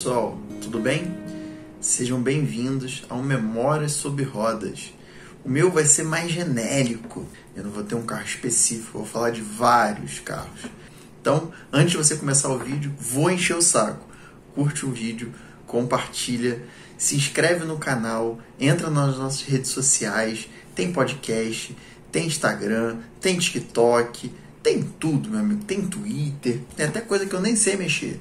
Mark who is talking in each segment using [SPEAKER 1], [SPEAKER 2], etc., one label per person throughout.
[SPEAKER 1] Pessoal, tudo bem? Sejam bem-vindos ao Memórias sobre Rodas. O meu vai ser mais genérico, eu não vou ter um carro específico, vou falar de vários carros. Então, antes de você começar o vídeo, vou encher o saco. Curte o vídeo, compartilha, se inscreve no canal, entra nas nossas redes sociais, tem podcast, tem Instagram, tem TikTok, tem tudo, meu amigo, tem Twitter, tem até coisa que eu nem sei mexer.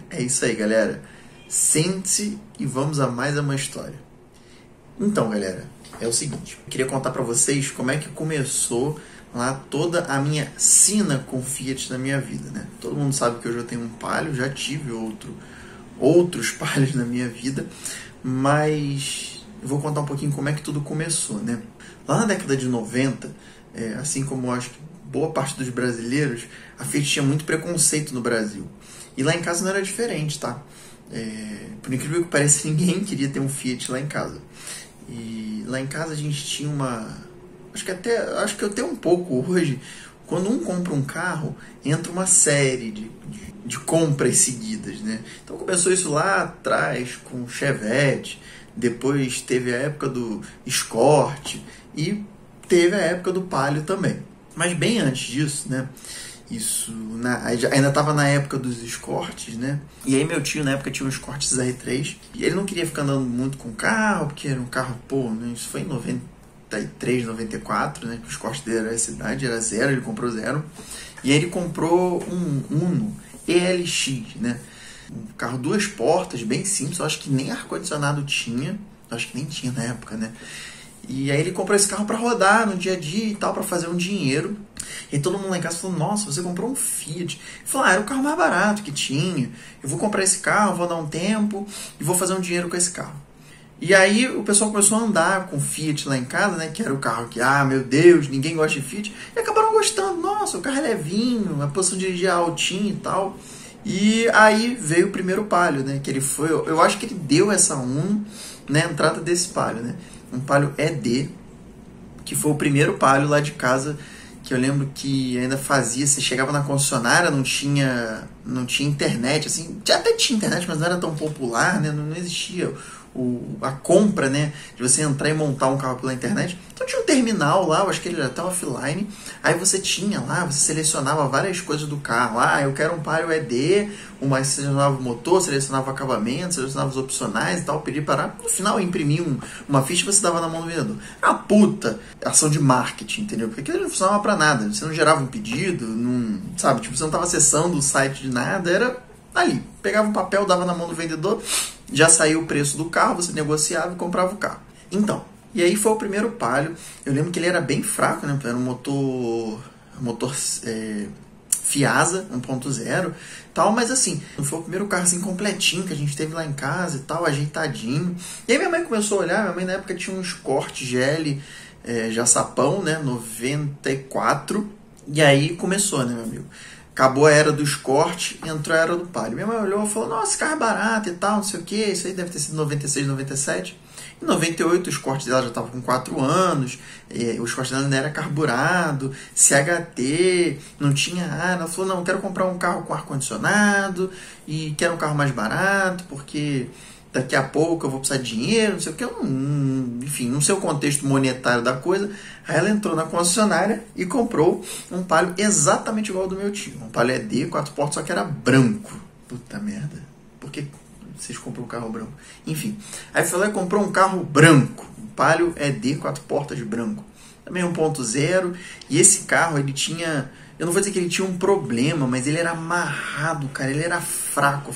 [SPEAKER 1] É isso aí, galera. Sente-se e vamos a mais uma história. Então, galera, é o seguinte. Eu queria contar pra vocês como é que começou lá toda a minha sina com Fiat na minha vida, né? Todo mundo sabe que hoje eu tenho um Palio, já tive outros Palios na minha vida, mas eu vou contar um pouquinho como é que tudo começou, né? Lá na década de 90, assim como eu acho que boa parte dos brasileiros, a Fiat tinha muito preconceito no Brasil. E lá em casa não era diferente, tá? Por incrível que pareça, ninguém queria ter um Fiat lá em casa. E lá em casa a gente tinha uma... Acho que até um pouco hoje, quando um compra um carro, entra uma série de compras seguidas, né? Então começou isso lá atrás com o Chevette, depois teve a época do Escort e teve a época do Palio também. Mas bem antes disso, né? Isso ainda estava na época dos Escortes, né? E aí meu tio na época tinha um Escortes R3 e ele não queria ficar andando muito com o carro, porque era um carro, né? Isso foi em 93, 94, né? Que o Escort dele era essa idade, era zero, ele comprou zero. E aí ele comprou um Uno ELX, né? Um carro duas portas, bem simples, eu acho que nem ar-condicionado tinha, eu acho que nem tinha na época, né? E aí ele comprou esse carro para rodar no dia a dia e tal, para fazer um dinheiro. E todo mundo lá em casa falou, nossa, você comprou um Fiat. Ele falou, era o carro mais barato que tinha. Eu vou comprar esse carro, vou dar um tempo e vou fazer um dinheiro com esse carro. E aí o pessoal começou a andar com Fiat lá em casa, né? Que era o carro que, meu Deus, ninguém gosta de Fiat. E acabaram gostando. Nossa, o carro é levinho, a posição de dirigir é altinha e tal. E aí veio o primeiro Palio, né? Que ele foi, eu acho que ele deu essa Uno na entrada desse Palio, né? Um Palio ED, que foi o primeiro Palio lá de casa, que eu lembro que ainda fazia, você chegava na concessionária, não tinha internet, assim, até tinha internet, mas não era tão popular, né? Não existia a compra, né, de você entrar e montar um carro pela internet. Então tinha um terminal lá, eu acho que ele já estava offline, aí você tinha lá, você selecionava várias coisas do carro, eu quero um Palio ED, você selecionava o motor, selecionava o acabamento, selecionava os opcionais e tal, pedia para, no final imprimir uma ficha e você dava na mão do vendedor. Era uma puta ação de marketing, entendeu? Porque aquilo não funcionava para nada, você não gerava um pedido, sabe, tipo, você não estava acessando o site de nada, era ali, pegava um papel, dava na mão do vendedor, já saiu o preço do carro, você negociava e comprava o carro. Então, e aí foi o primeiro Palio. Eu lembro que ele era bem fraco, né? Era um motor Fiasa 1.0 tal, mas assim, foi o primeiro carro assim completinho que a gente teve lá em casa e tal, ajeitadinho. E aí minha mãe começou a olhar, minha mãe na época tinha um Escort GL já sapão, né? 94. E aí começou, né, meu amigo? Acabou a era do Escort e entrou a era do Palio. Minha mãe olhou e falou, nossa, esse carro é barato e tal, não sei o que. Isso aí deve ter sido 96, 97. Em 98 o Escort dela já estava com 4 anos, o Escort dela ainda era carburado, CHT, não tinha ar. Ela falou, não, eu quero comprar um carro com ar-condicionado e quero um carro mais barato, porque daqui a pouco eu vou precisar de dinheiro, não sei o que. Enfim, não sei o contexto monetário da coisa. Aí ela entrou na concessionária e comprou um Palio exatamente igual ao do meu tio. Um Palio ED, 4 portas, só que era branco. Puta merda. Por que vocês compram um carro branco? Enfim. Aí foi lá e comprou um carro branco. Um Palio ED, 4 portas branco. Também 1.0. E esse carro, ele tinha... Eu não vou dizer que ele tinha um problema, mas ele era amarrado, cara. Ele era fraco.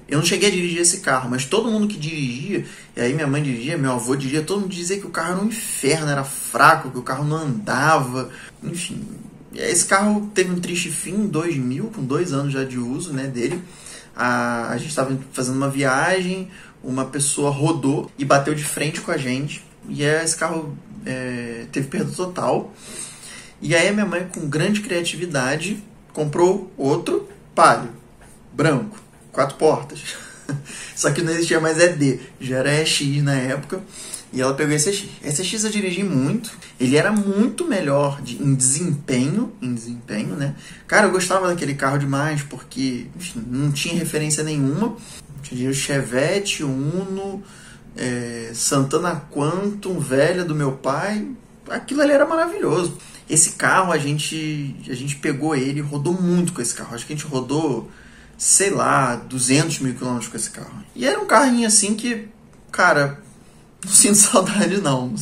[SPEAKER 1] Eu não cheguei a dirigir esse carro, mas todo mundo que dirigia, e aí minha mãe dirigia, meu avô dirigia, todo mundo dizia que o carro era um inferno, era fraco, que o carro não andava, enfim. E aí esse carro teve um triste fim em 2000, com 2 anos já de uso, né, dele. A gente estava fazendo uma viagem, uma pessoa rodou e bateu de frente com a gente, e aí esse carro teve perda total. E aí a minha mãe, com grande criatividade, comprou outro Palio, branco. 4 portas. Só que não existia mais ED, já era EX na época. E ela pegou esse SX. Esse SX eu dirigi muito. Ele era muito melhor em desempenho, né? Cara, eu gostava daquele carro demais, porque, enfim, não tinha referência nenhuma. Tinha o Chevette, Uno, Santana Quantum, velha do meu pai. Aquilo ali era maravilhoso. Esse carro, a gente pegou ele e rodou muito com esse carro. Acho que a gente rodou, sei lá, 200 mil quilômetros com esse carro. E era um carrinho assim que, cara, não sinto saudade não.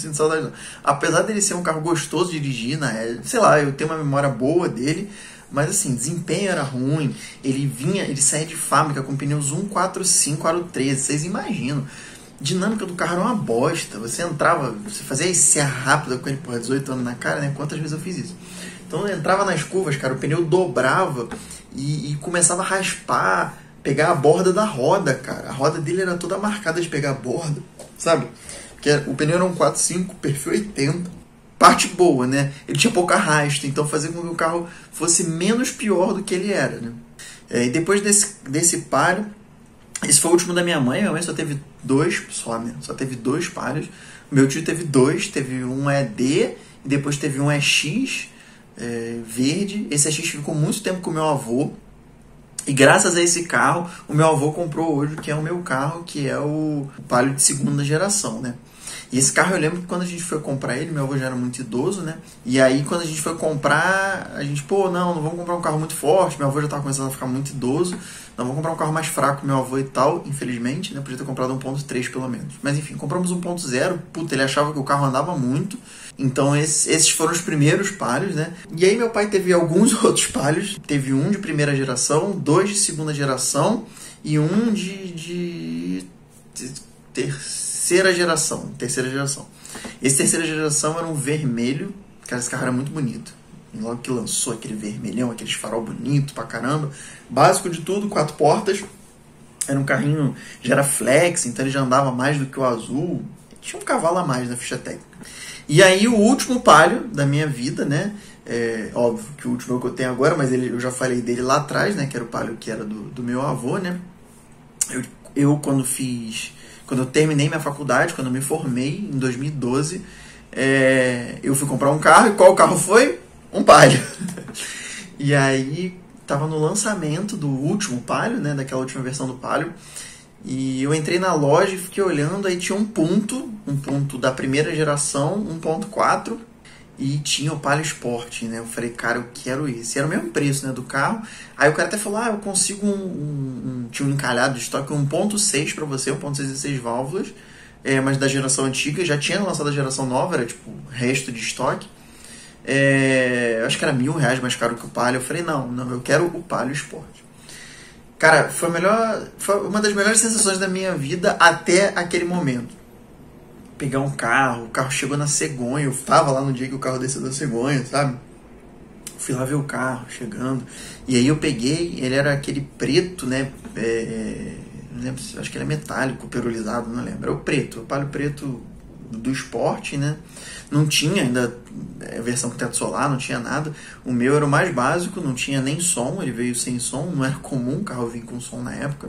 [SPEAKER 1] Apesar dele ser um carro gostoso de dirigir, né? Sei lá, eu tenho uma memória boa dele, mas assim, desempenho era ruim. Ele saía de fábrica com pneus 145 aro 13, vocês imaginam. Dinâmica do carro era uma bosta. Você entrava, você fazia IC rápida com ele, 18 anos na cara, né? Quantas vezes eu fiz isso? Então eu entrava nas curvas, cara, o pneu dobrava e começava a raspar, pegar a borda da roda, cara. A roda dele era toda marcada de pegar a borda, sabe? Porque o pneu era um 4.5, perfil 80. Parte boa, né? Ele tinha pouco arrasto, então fazia com que o carro fosse menos pior do que ele era, né? E depois desse Palio, esse foi o último da minha mãe. Minha mãe só teve dois, só teve dois Palios. Meu tio teve dois, teve um ED e depois teve um EX verde. Esse EX ficou muito tempo com o meu avô. E graças a esse carro, o meu avô comprou hoje, que é o meu carro, que é o Palio de segunda geração, né? E esse carro eu lembro que quando a gente foi comprar ele, meu avô já era muito idoso, né? E aí quando a gente foi comprar, a gente, não vamos comprar um carro muito forte, meu avô já estava começando a ficar muito idoso, não, vamos comprar um carro mais fraco, meu avô e tal, infelizmente, né? Podia ter comprado 1.3 pelo menos. Mas enfim, compramos 1.0, ele achava que o carro andava muito, então esses foram os primeiros Palios, né? E aí meu pai teve alguns outros Palios, teve um de primeira geração, dois de segunda geração e um de terceira geração. Esse terceira geração era um vermelho. Cara, esse carro era muito bonito. E logo que lançou aquele vermelhão, aqueles farol bonito pra caramba. Básico de tudo, 4 portas. Era um carrinho, já era flex, então ele já andava mais do que o azul. Tinha um cavalo a mais na ficha técnica. E aí o último Palio da minha vida, né? Óbvio que o último é o que eu tenho agora, mas eu já falei dele lá atrás, né? Que era o Palio que era do meu avô, né? Quando eu terminei minha faculdade, quando eu me formei, em 2012, eu fui comprar um carro. E qual carro foi? Um Palio. E aí, tava no lançamento do último Palio, né? Daquela última versão do Palio. E eu entrei na loja e fiquei olhando, aí tinha um ponto da primeira geração, 1.4, e tinha o Palio Sport, né? Eu falei, cara, eu quero esse. Era o mesmo preço, né, do carro. Aí o cara até falou, eu consigo tinha um encalhado de estoque 1.6 para você, 1.6 de 6 válvulas, mas da geração antiga, já tinha lançado a geração nova, era tipo resto de estoque. Acho que era R$1.000 mais caro que o Palio. Eu falei, não, eu quero o Palio Sport. Cara, foi uma das melhores sensações da minha vida até aquele momento. Pegar um carro, o carro chegou na cegonha, eu tava lá no dia que o carro desceu da cegonha, sabe? Fui lá ver o carro chegando, e aí eu peguei, ele era aquele preto, né? Não lembro, acho que ele é metálico, perolizado, não lembro. Era o preto, o Palio preto do Sport, né? Não tinha ainda versão com teto solar, não tinha nada. O meu era o mais básico, não tinha nem som, ele veio sem som, não era comum o carro vir com som na época.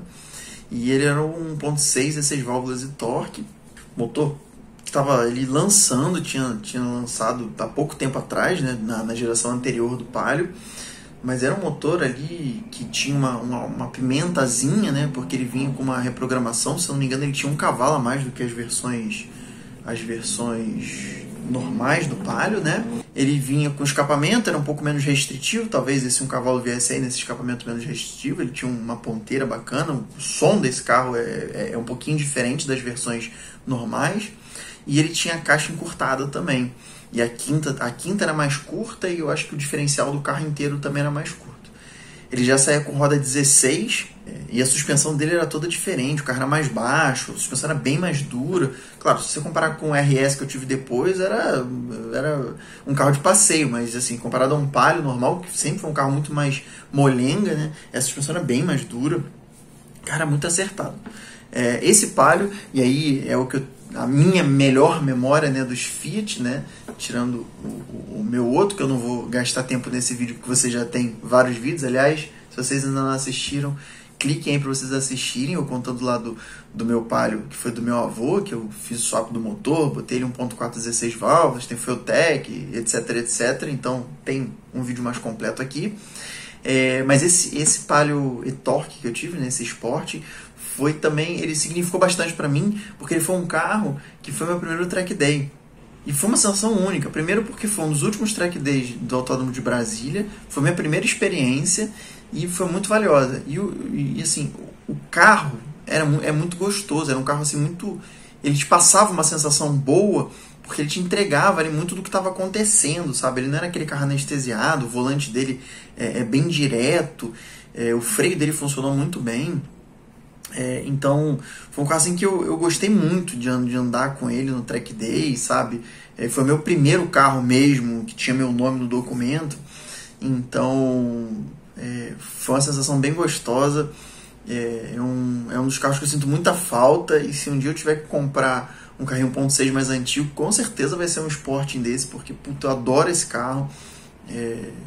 [SPEAKER 1] E ele era um 1.6, 16 válvulas e torque. Motor estava ele lançando, tinha lançado há pouco tempo atrás, né, na geração anterior do Palio. Mas era um motor ali que tinha uma pimentazinha, né, porque ele vinha com uma reprogramação. Se eu não me engano, ele tinha um cavalo a mais do que as versões normais do Palio, né? Ele vinha com escapamento, era um pouco menos restritivo, talvez esse um cavalo viesse aí nesse escapamento menos restritivo. Ele tinha uma ponteira bacana, o som desse carro é um pouquinho diferente das versões normais, e ele tinha a caixa encurtada também, e a quinta era mais curta, e eu acho que o diferencial do carro inteiro também era mais curto. Ele já saía com roda 16, e a suspensão dele era toda diferente, o carro era mais baixo, a suspensão era bem mais dura. Claro, se você comparar com o RS que eu tive depois, era um carro de passeio, mas assim, comparado a um Palio normal, que sempre foi um carro muito mais molenga, né? Essa suspensão era bem mais dura. Cara, muito acertado. Esse Palio, e aí é a minha melhor memória, né, dos Fiat, né, tirando o meu outro, que eu não vou gastar tempo nesse vídeo, porque você já tem vários vídeos. Aliás, se vocês ainda não assistiram, cliquem aí para vocês assistirem, eu contando lá do meu Palio, que foi do meu avô, que eu fiz o swap do motor, botei ele 1.4 16 válvulas, tem fuel tech, etc, etc. Então tem um vídeo mais completo aqui. Mas esse Palio e-Torque que eu tive, nesse Sport, foi também, ele significou bastante para mim, porque ele foi um carro que foi meu primeiro track day. E foi uma sensação única. Primeiro porque foi um dos últimos track days do Autódromo de Brasília, foi minha primeira experiência e foi muito valiosa. E assim, o carro é muito gostoso, era um carro assim muito... Ele te passava uma sensação boa, porque ele te entregava ali muito do que estava acontecendo, sabe? Ele não era aquele carro anestesiado, o volante dele é bem direto, o freio dele funcionou muito bem. Então, foi um carro assim que eu gostei muito de andar com ele no track day, sabe? Foi meu primeiro carro mesmo, que tinha meu nome no documento. Então, foi uma sensação bem gostosa. É um dos carros que eu sinto muita falta. E se um dia eu tiver que comprar um carrinho 1.6 mais antigo, com certeza vai ser um Sporting desse, porque puta, eu adoro esse carro.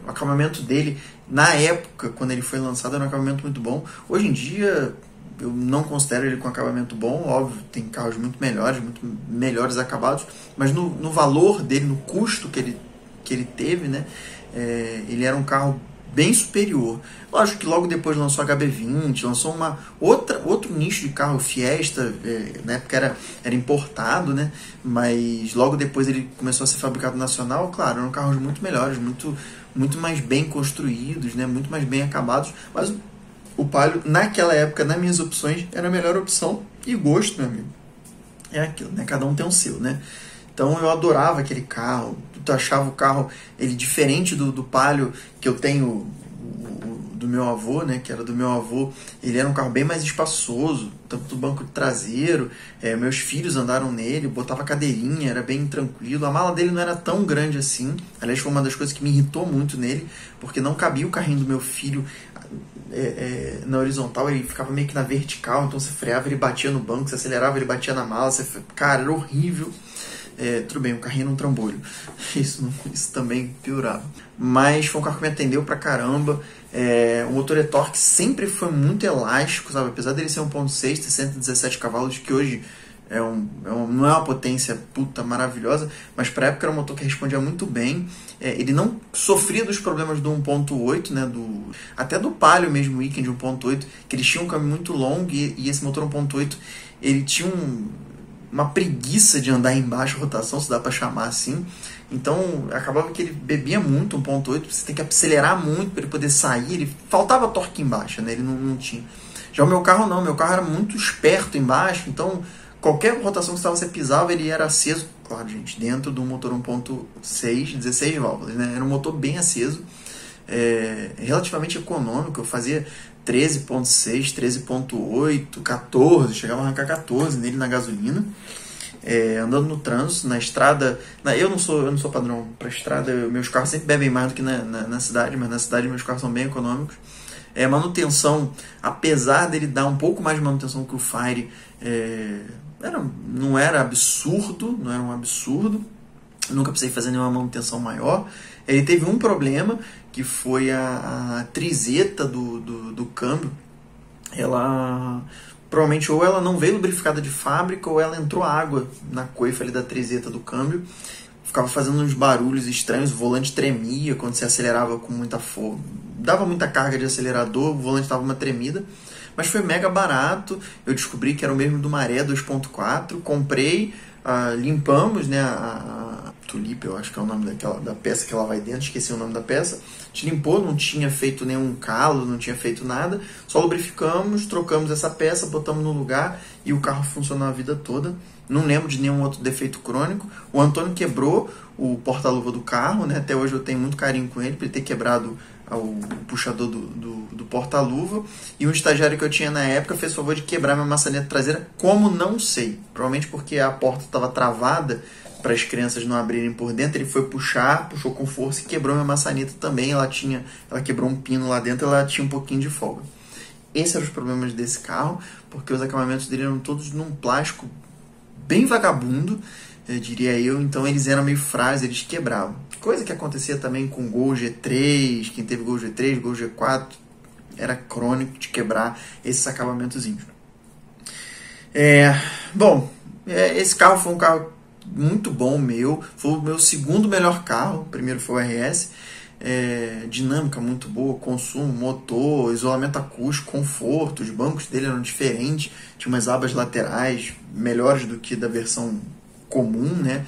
[SPEAKER 1] O acabamento dele, na época, quando ele foi lançado, era um acabamento muito bom. Hoje em dia... eu não considero ele com acabamento bom, óbvio, tem carros muito melhores acabados, mas no valor dele, no custo que ele teve, né, ele era um carro bem superior. Lógico que logo depois lançou a HB20, lançou outro nicho de carro, Fiesta, na época era importado, né, mas logo depois ele começou a ser fabricado nacional. Claro, eram carros muito melhores, muito mais bem construídos, né, muito mais bem acabados, mas o Palio, naquela época, nas minhas opções, era a melhor opção. E gosto, meu amigo, é aquilo, né? Cada um tem o seu, né? Então eu adorava aquele carro. Eu achava o carro ele diferente do Palio que eu tenho do meu avô, né? Que era do meu avô. Ele era um carro bem mais espaçoso, tanto do banco traseiro. Meus filhos andaram nele, botava cadeirinha, era bem tranquilo. A mala dele não era tão grande assim. Aliás, foi uma das coisas que me irritou muito nele, porque não cabia o carrinho do meu filho na horizontal, ele ficava meio que na vertical, então você freava, ele batia no banco, você acelerava, ele batia na mala, cara, era horrível. Tudo bem, o carrinho era um trambolho, isso também piorava, mas foi um carro que me atendeu pra caramba. O motor e-Torque sempre foi muito elástico, sabe? Apesar dele ser 1.6, ter 117 cavalos, que hoje não é uma potência puta maravilhosa, mas para a época era um motor que respondia muito bem. Ele não sofria dos problemas do 1.8, né, até do Palio mesmo, Weekend 1.8, que eles tinham um câmbio muito longo, e esse motor 1.8 ele tinha uma preguiça de andar em baixa rotação, se dá para chamar assim. Então acabava que ele bebia muito 1.8, você tem que acelerar muito para ele poder sair, ele faltava torque em baixa, né, ele não tinha. Já o meu carro não, meu carro era muito esperto em baixo, então qualquer rotação que você pisava, ele era aceso, claro, gente, dentro do motor 1.6, 16 válvulas, né? Era um motor bem aceso, relativamente econômico. Eu fazia 13.6, 13.8, 14, chegava a arrancar 14 nele na gasolina, andando no trânsito, na estrada. Eu não sou padrão para estrada, meus carros sempre bebem mais do que na cidade, mas na cidade meus carros são bem econômicos. Manutenção, apesar dele dar um pouco mais de manutenção que o Fire, não era absurdo, não era um absurdo. Nunca precisei fazer nenhuma manutenção maior. Ele teve um problema, que foi a trizeta do câmbio. Ela provavelmente ou ela não veio lubrificada de fábrica, ou ela entrou água na coifa ali da trizeta do câmbio. Ficava fazendo uns barulhos estranhos, o volante tremia quando você acelerava com muita força. Dava muita carga de acelerador, o volante dava uma tremida. Mas foi mega barato. Eu descobri que era o mesmo do Maré 2.4. Comprei, limpamos, né, a Tulip, eu acho que é o nome da peça que ela vai dentro. Esqueci o nome da peça. A gente limpou, não tinha feito nenhum calo, não tinha feito nada. Só lubrificamos, trocamos essa peça, botamos no lugar e o carro funcionou a vida toda. Não lembro de nenhum outro defeito crônico. O Antônio quebrou o porta-luva do carro, né? Até hoje eu tenho muito carinho com ele, por ele ter quebrado o puxador do porta-luva. E um estagiário que eu tinha na época fez o favor de quebrar minha maçaneta traseira, como não sei. Provavelmente porque a porta estava travada para as crianças não abrirem por dentro. Ele foi puxou com força e quebrou minha maçaneta também. Ela quebrou um pino lá dentro, ela tinha um pouquinho de folga. Esses eram os problemas desse carro, porque os acabamentos dele eram todos num plástico bem vagabundo, diria eu. Então eles eram meio frágeis, eles quebravam. Coisa que acontecia também com o Gol G3, quem teve Gol G3, Gol G4, era crônico de quebrar esses acabamentozinhos. Esse carro foi um carro muito bom meu, foi o meu segundo melhor carro, o primeiro foi o RS, dinâmica muito boa, consumo, motor, isolamento acústico, conforto, os bancos dele eram diferentes, tinha umas abas laterais melhores do que da versão comum, né?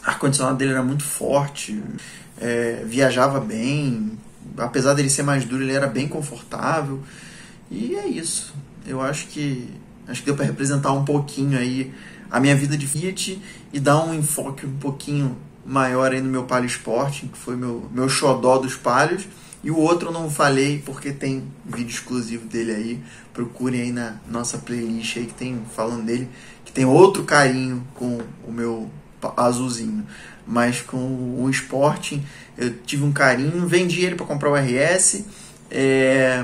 [SPEAKER 1] Ar-condicionado dele era muito forte, viajava bem, apesar dele ser mais duro, ele era bem confortável, e é isso. Eu acho que deu para representar um pouquinho aí a minha vida de Fiat e dar um enfoque um pouquinho maior aí no meu Palio Sport, que foi meu xodó dos Palios. E o outro eu não falei porque tem vídeo exclusivo dele aí. Procurem aí na nossa playlist aí que tem falando dele, que tem outro carinho com o meu azulzinho. Mas com o Sporting eu tive um carinho, vendi ele para comprar o RS.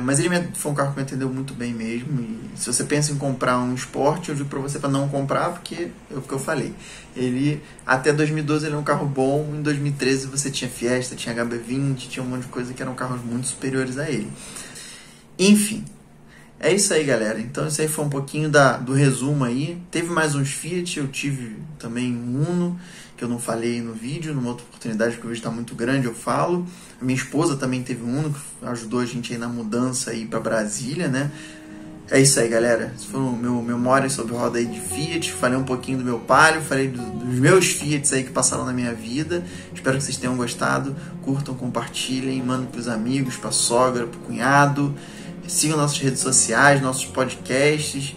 [SPEAKER 1] Mas ele foi um carro que me atendeu muito bem mesmo. E se você pensa em comprar um Sport, eu digo pra você para não comprar, porque é o que eu falei. Ele até 2012 ele era um carro bom. Em 2013 você tinha Fiesta, tinha HB20, tinha um monte de coisa que eram carros muito superiores a ele. Enfim, é isso aí, galera. Então isso aí foi um pouquinho do resumo aí. Teve mais uns Fiat, eu tive também um Uno, que eu não falei no vídeo, numa outra oportunidade, porque o vídeo está muito grande, eu falo. A minha esposa também teve um Uno, que ajudou a gente aí na mudança aí para Brasília, né? É isso aí, galera. Esse foi o meu memória sobre roda aí de Fiat. Falei um pouquinho do meu Palio, falei dos meus Fiats aí que passaram na minha vida. Espero que vocês tenham gostado. Curtam, compartilhem, mandem pros amigos, pra sogra, pro cunhado. Sigam nossas redes sociais, nossos podcasts.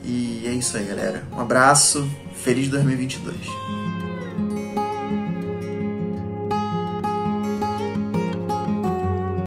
[SPEAKER 1] E é isso aí, galera. Um abraço. Feliz 2022.